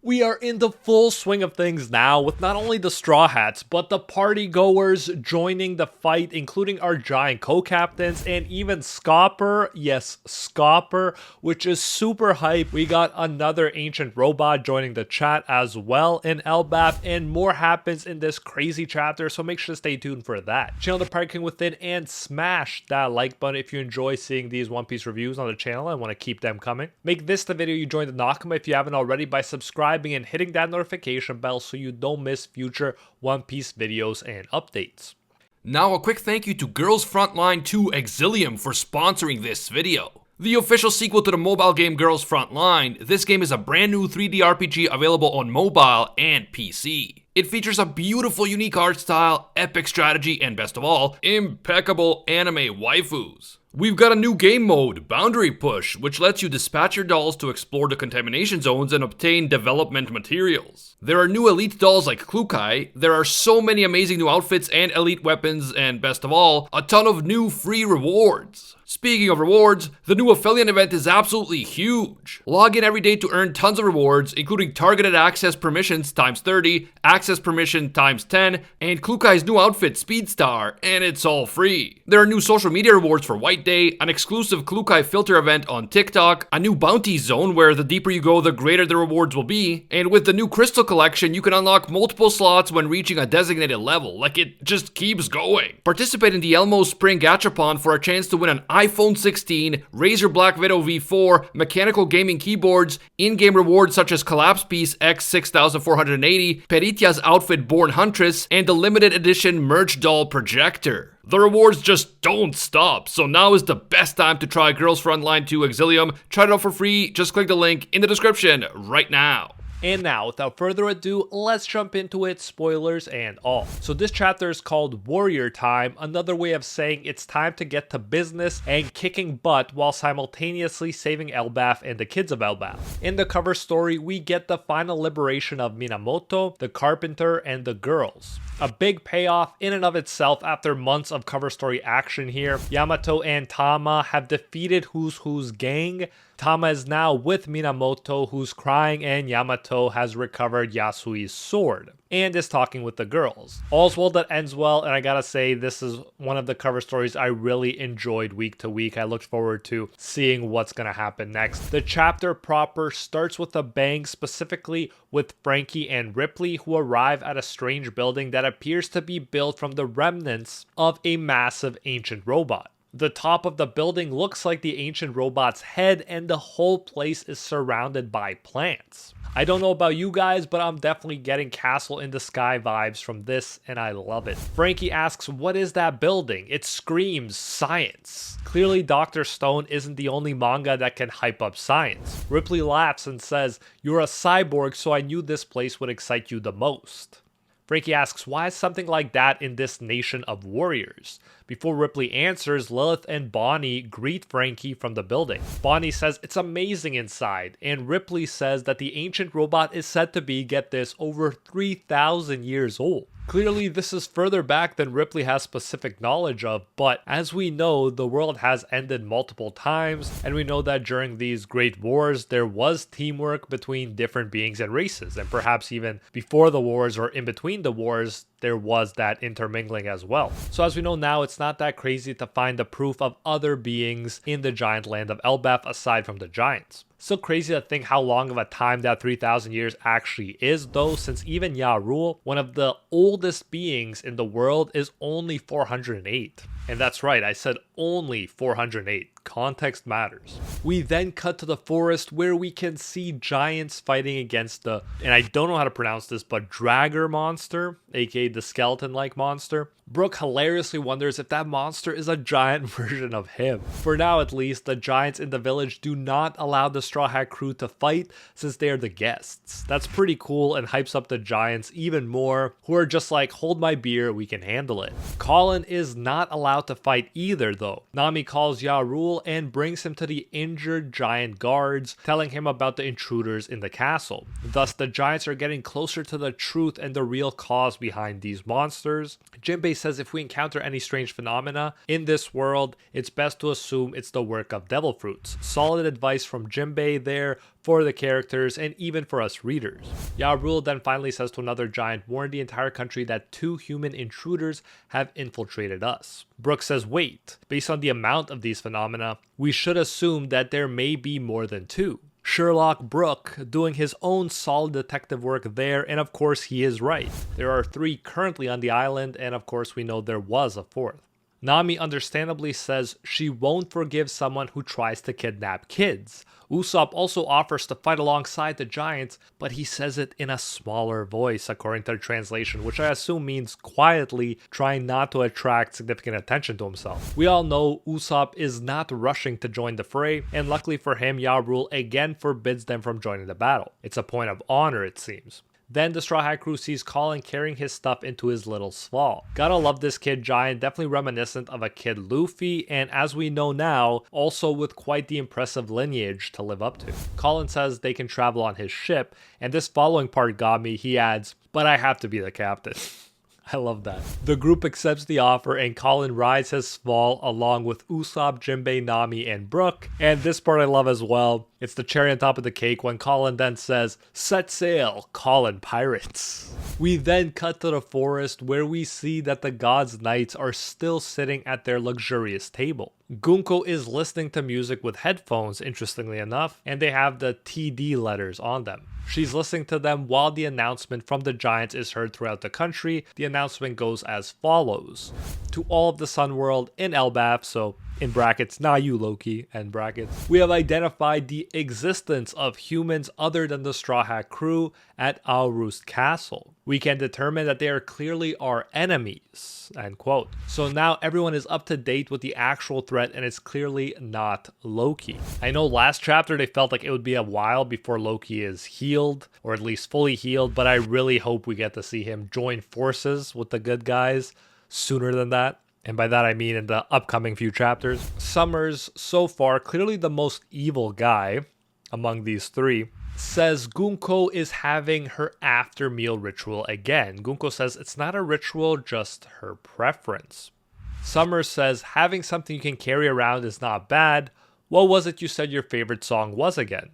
We are in the full swing of things now with not only the Straw Hats, but the party goers joining the fight, including our giant co-captains and even Scopper. Yes, Scopper, which is super hype. We got another ancient robot joining the chat as well in Elbaf, and more happens in this crazy chapter, so make sure to stay tuned for that. Channel the Party King within and smash that like button if you enjoy seeing these One Piece reviews on the channel and want to keep them coming. Make this the video you join the Nakama if you haven't already by subscribing and hitting that notification bell so you don't miss future One Piece videos and updates. Now a quick thank you to Girls Frontline 2 Exilium for sponsoring this video. The official sequel to the mobile game Girls Frontline, this game is a brand new 3D RPG available on mobile and PC. It features a beautiful unique art style, epic strategy, and best of all, impeccable anime waifus. We've got a new game mode, Boundary Push, which lets you dispatch your dolls to explore the contamination zones and obtain development materials. There are new elite dolls like Klukai, there are so many amazing new outfits and elite weapons, and best of all, a ton of new free rewards. Speaking of rewards, the new Aphelion event is absolutely huge. Log in every day to earn tons of rewards, including targeted access permissions times 30, access permission times 10, and Klukai's new outfit Speedstar, and it's all free. There are new social media rewards for White Day, an exclusive Klukai filter event on TikTok, a new bounty zone where the deeper you go the greater the rewards will be, and with the new crystal collection you can unlock multiple slots when reaching a designated level, like it just keeps going. Participate in the Elmo Spring Gachapon for a chance to win an iPhone 16, Razer Black Widow V4, mechanical gaming keyboards, in-game rewards such as Collapse Piece X6480, Peritia's outfit Born Huntress, and the limited edition merch doll projector. The rewards just don't stop, so now is the best time to try Girls Frontline 2 Exilium. Try it out for free, just click the link in the description right now. And now, without further ado, let's jump into it, spoilers and all. So this chapter is called Warrior Time, another way of saying it's time to get to business and kicking butt while simultaneously saving Elbaf and the kids of Elbaf. In the cover story, we get the final liberation of Minamoto, the carpenter, and the girls. A big payoff in and of itself after months of cover story action here. Yamato and Tama have defeated Who's Who's gang. Tama is now with Minamoto, who's crying, and Yamato has recovered Yasui's sword and is talking with the girls. All's well that ends well, and I gotta say, this is one of the cover stories I really enjoyed week to week. I looked forward to seeing what's gonna happen next. The chapter proper starts with a bang, specifically with Frankie and Ripley, who arrive at a strange building that appears to be built from the remnants of a massive ancient robot. The top of the building looks like the ancient robot's head, and the whole place is surrounded by plants. I don't know about you guys, but I'm definitely getting Castle in the Sky vibes from this, and I love it. Frankie asks, what is that building? It screams science. Clearly, Dr. Stone isn't the only manga that can hype up science. Ripley laughs and says, you're a cyborg, so I knew this place would excite you the most. Frankie asks, why is something like that in this nation of warriors? Before Ripley answers, Lilith and Bonnie greet Frankie from the building. Bonnie says it's amazing inside, and Ripley says that the ancient robot is said to be, get this, over 3,000 years old. Clearly, this is further back than Ripley has specific knowledge of, but as we know, the world has ended multiple times, and we know that during these great wars, there was teamwork between different beings and races, and perhaps even before the wars or in between the wars, there was that intermingling as well. So as we know now, it's not that crazy to find the proof of other beings in the giant land of Elbaf aside from the giants. Still crazy to think how long of a time that 3,000 years actually is though, since even Ya-Rule, one of the oldest beings in the world, is only 408. And that's right, I said only 408. Context matters. We then cut to the forest where we can see giants fighting against the, and I don't know how to pronounce this, but Dragger monster, aka the skeleton-like monster. Brooke hilariously wonders if that monster is a giant version of him. For now at least, the giants in the village do not allow the Straw Hat crew to fight since they are the guests. That's pretty cool and hypes up the giants even more, who are just like, hold my beer, we can handle it. Colin is not allowed to fight either though. Nami calls Ya-Rule and brings him to the injured giant guards, telling him about the intruders in the castle. Thus, the giants are getting closer to the truth and the real cause behind these monsters. Jinbei says if we encounter any strange phenomena in this world, it's best to assume it's the work of devil fruits. Solid advice from Jinbei there, for the characters and even for us readers. Yarul then finally says to another giant, warn the entire country that 2 human intruders have infiltrated us. Brooke says, wait, based on the amount of these phenomena, we should assume that there may be more than 2. Sherlock Brooke doing his own solid detective work there, and of course he is right. There are 3 currently on the island, and of course we know there was a 4th. Nami understandably says she won't forgive someone who tries to kidnap kids. Usopp also offers to fight alongside the giants, but he says it in a smaller voice according to the translation, which I assume means quietly, trying not to attract significant attention to himself. We all know Usopp is not rushing to join the fray, and luckily for him, Yarul again forbids them from joining the battle. It's a point of honor, it seems. Then the Straw Hat crew sees Colin carrying his stuff into his little svol. Gotta love this kid giant, definitely reminiscent of a kid Luffy, and as we know now, also with quite the impressive lineage to live up to. Colin says they can travel on his ship, and this following part got me. He adds, but I have to be the captain. I love that. The group accepts the offer and Colin rides his svol along with Usopp, Jinbei, Nami, and Brooke. And this part I love as well. It's the cherry on top of the cake when Colin then says, set sail, Colin pirates. We then cut to the forest where we see that the gods' knights are still sitting at their luxurious table. Gunko is listening to music with headphones, interestingly enough, and they have the TD letters on them. She's listening to them while the announcement from the giants is heard throughout the country. The announcement goes as follows. To all of the Sun World in Elbaf, so in brackets, not you Loki, end brackets, we have identified the existence of humans other than the Straw Hat crew at Alrust Castle. We can determine that they are clearly our enemies, end quote. So now everyone is up to date with the actual threat and it's clearly not Loki. I know last chapter they felt like it would be a while before Loki is healed, or at least fully healed, but I really hope we get to see him join forces with the good guys sooner than that. And by that I mean in the upcoming few chapters. Summers, so far clearly the most evil guy among these 3, says Gunko is having her after meal ritual again. Gunko says it's not a ritual, just her preference. Summers says having something you can carry around is not bad. What was it you said your favorite song was again?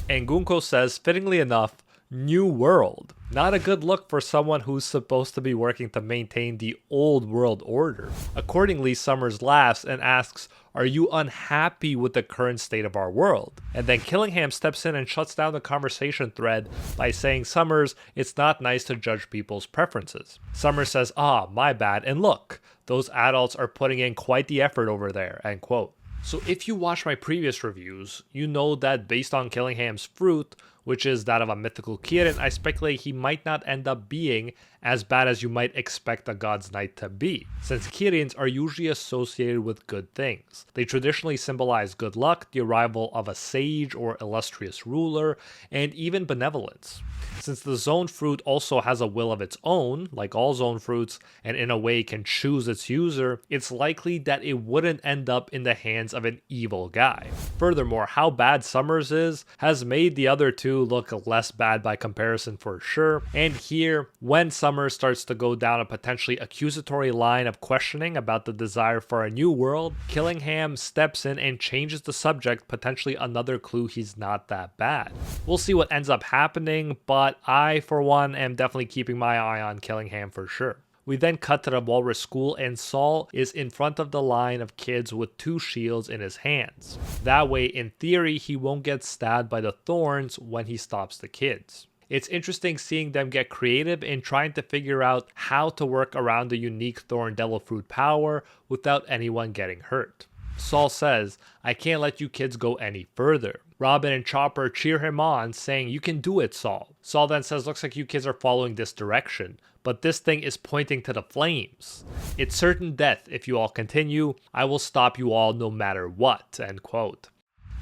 And Gunko says, fittingly enough, New World. Not a good look for someone who's supposed to be working to maintain the old world order. Accordingly, Summers laughs and asks, are you unhappy with the current state of our world? And then Killingham steps in and shuts down the conversation thread by saying, Summers, it's not nice to judge people's preferences. Summers says, my bad, and look, those adults are putting in quite the effort over there, end quote. So if you watch my previous reviews, you know that based on Killingham's fruit, which is that of a mythical Kirin, I speculate he might not end up being as bad as you might expect a God's Knight to be, since Kirins are usually associated with good things. They traditionally symbolize good luck, the arrival of a sage or illustrious ruler, and even benevolence. Since the zone fruit also has a will of its own, like all zone fruits, and in a way can choose its user, it's likely that it wouldn't end up in the hands of an evil guy. Furthermore, how bad Summers is has made the other 2 look less bad by comparison for sure, and here, when Summers starts to go down a potentially accusatory line of questioning about the desire for a new world, Killingham steps in and changes the subject, potentially another clue he's not that bad. We'll see what ends up happening, but I, for one, am definitely keeping my eye on Killingham for sure. We then cut to the Walrus School and Saul is in front of the line of kids with 2 shields in his hands. That way, in theory, he won't get stabbed by the thorns when he stops the kids. It's interesting seeing them get creative in trying to figure out how to work around the unique Thorn Devil Fruit power without anyone getting hurt. Saul says, I can't let you kids go any further. Robin and Chopper cheer him on, saying, you can do it, Saul. Saul then says, looks like you kids are following this direction, but this thing is pointing to the flames. It's certain death if you all continue. I will stop you all no matter what, end quote.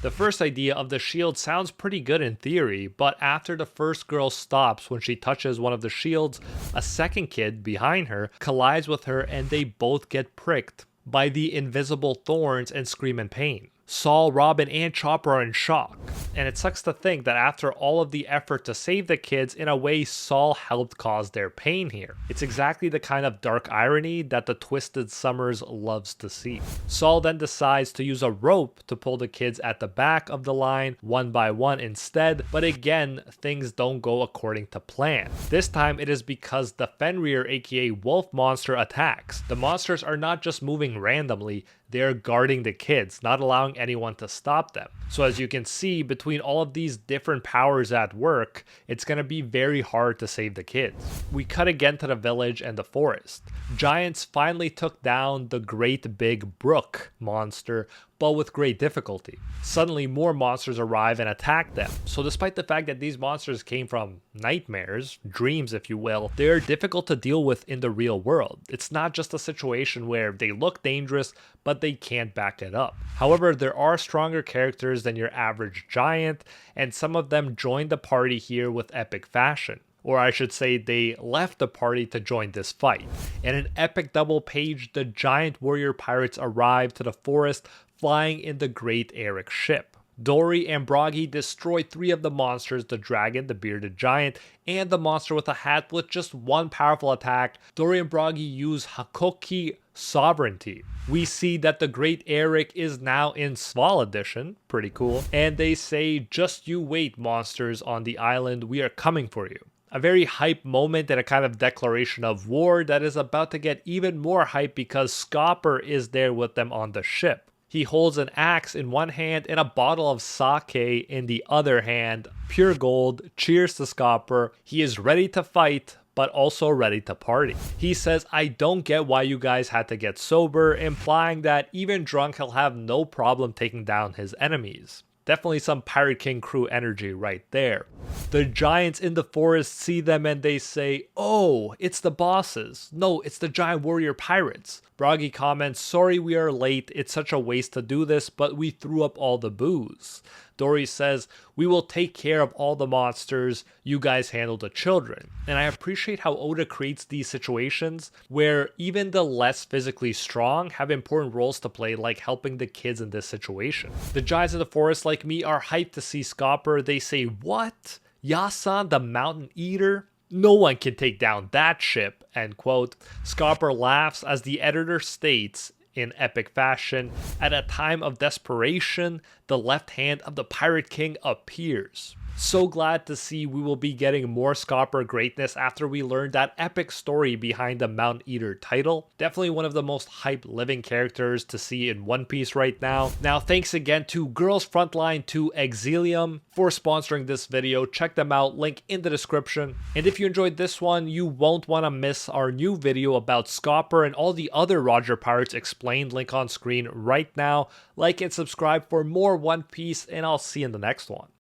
The first idea of the shield sounds pretty good in theory, but after the first girl stops when she touches one of the shields, a second kid behind her collides with her and they both get pricked by the invisible thorns and scream in pain. Saul, Robin, and Chopper are in shock. And it sucks to think that after all of the effort to save the kids, in a way Saul helped cause their pain here. It's exactly the kind of dark irony that the Twisted Summers loves to see. Saul then decides to use a rope to pull the kids at the back of the line one by one instead, but again, things don't go according to plan. This time it is because the Fenrir aka Wolf Monster attacks. The monsters are not just moving randomly, they're guarding the kids, not allowing anyone to stop them. So as you can see, between all of these different powers at work, it's gonna be very hard to save the kids. We cut again to the village and the forest. Giants finally took down the Great Big Brook monster, but with great difficulty. Suddenly more monsters arrive and attack them. So despite the fact that these monsters came from nightmares, dreams if you will, they are difficult to deal with in the real world. It's not just a situation where they look dangerous, but they can't back it up. However, there are stronger characters than your average giant, and some of them joined the party here with epic fashion. Or I should say they left the party to join this fight. In an epic double page, the giant warrior pirates arrive to the forest flying in the Great Eric ship. Dory and Broggy destroy 3 of the monsters, the dragon, the bearded giant, and the monster with a hat with just one powerful attack. Dory and Broggy use Hakoki sovereignty. We see that the Great Eric is now in Sval edition, pretty cool, and they say, "Just you wait, monsters on the island, we are coming for you." A very hype moment and a kind of declaration of war that is about to get even more hype because Scopper is there with them on the ship. He holds an axe in one hand and a bottle of sake in the other hand. Pure gold. Cheers to Scopper. He is ready to fight, but also ready to party. He says, "I don't get why you guys had to get sober," implying that even drunk he'll have no problem taking down his enemies. Definitely some Pirate King crew energy right there. The giants in the forest see them and they say, "Oh, it's the bosses. No, it's the giant warrior pirates." Broggy comments, "Sorry we are late. It's such a waste to do this, but we threw up all the booze." Dory says, "We will take care of all the monsters. You guys handle the children." And I appreciate how Oda creates these situations where even the less physically strong have important roles to play, like helping the kids in this situation. The giants of the forest like me are hyped to see Scopper. They say, "What? Yasan the Mountain Eater? No one can take down that ship," end quote. Scopper laughs as the editor states, in epic fashion, "At a time of desperation, the left hand of the Pirate King appears." So glad to see we will be getting more Scopper greatness after we learned that epic story behind the Mountain Eater title. Definitely one of the most hyped living characters to see in One Piece right now. Now thanks again to Girls Frontline to Exilium for sponsoring this video. Check them out, link in the description. And if you enjoyed this one, you won't want to miss our new video about Scopper and all the other Roger Pirates explained, link on screen right now. Like and subscribe for more One Piece, and I'll see you in the next one.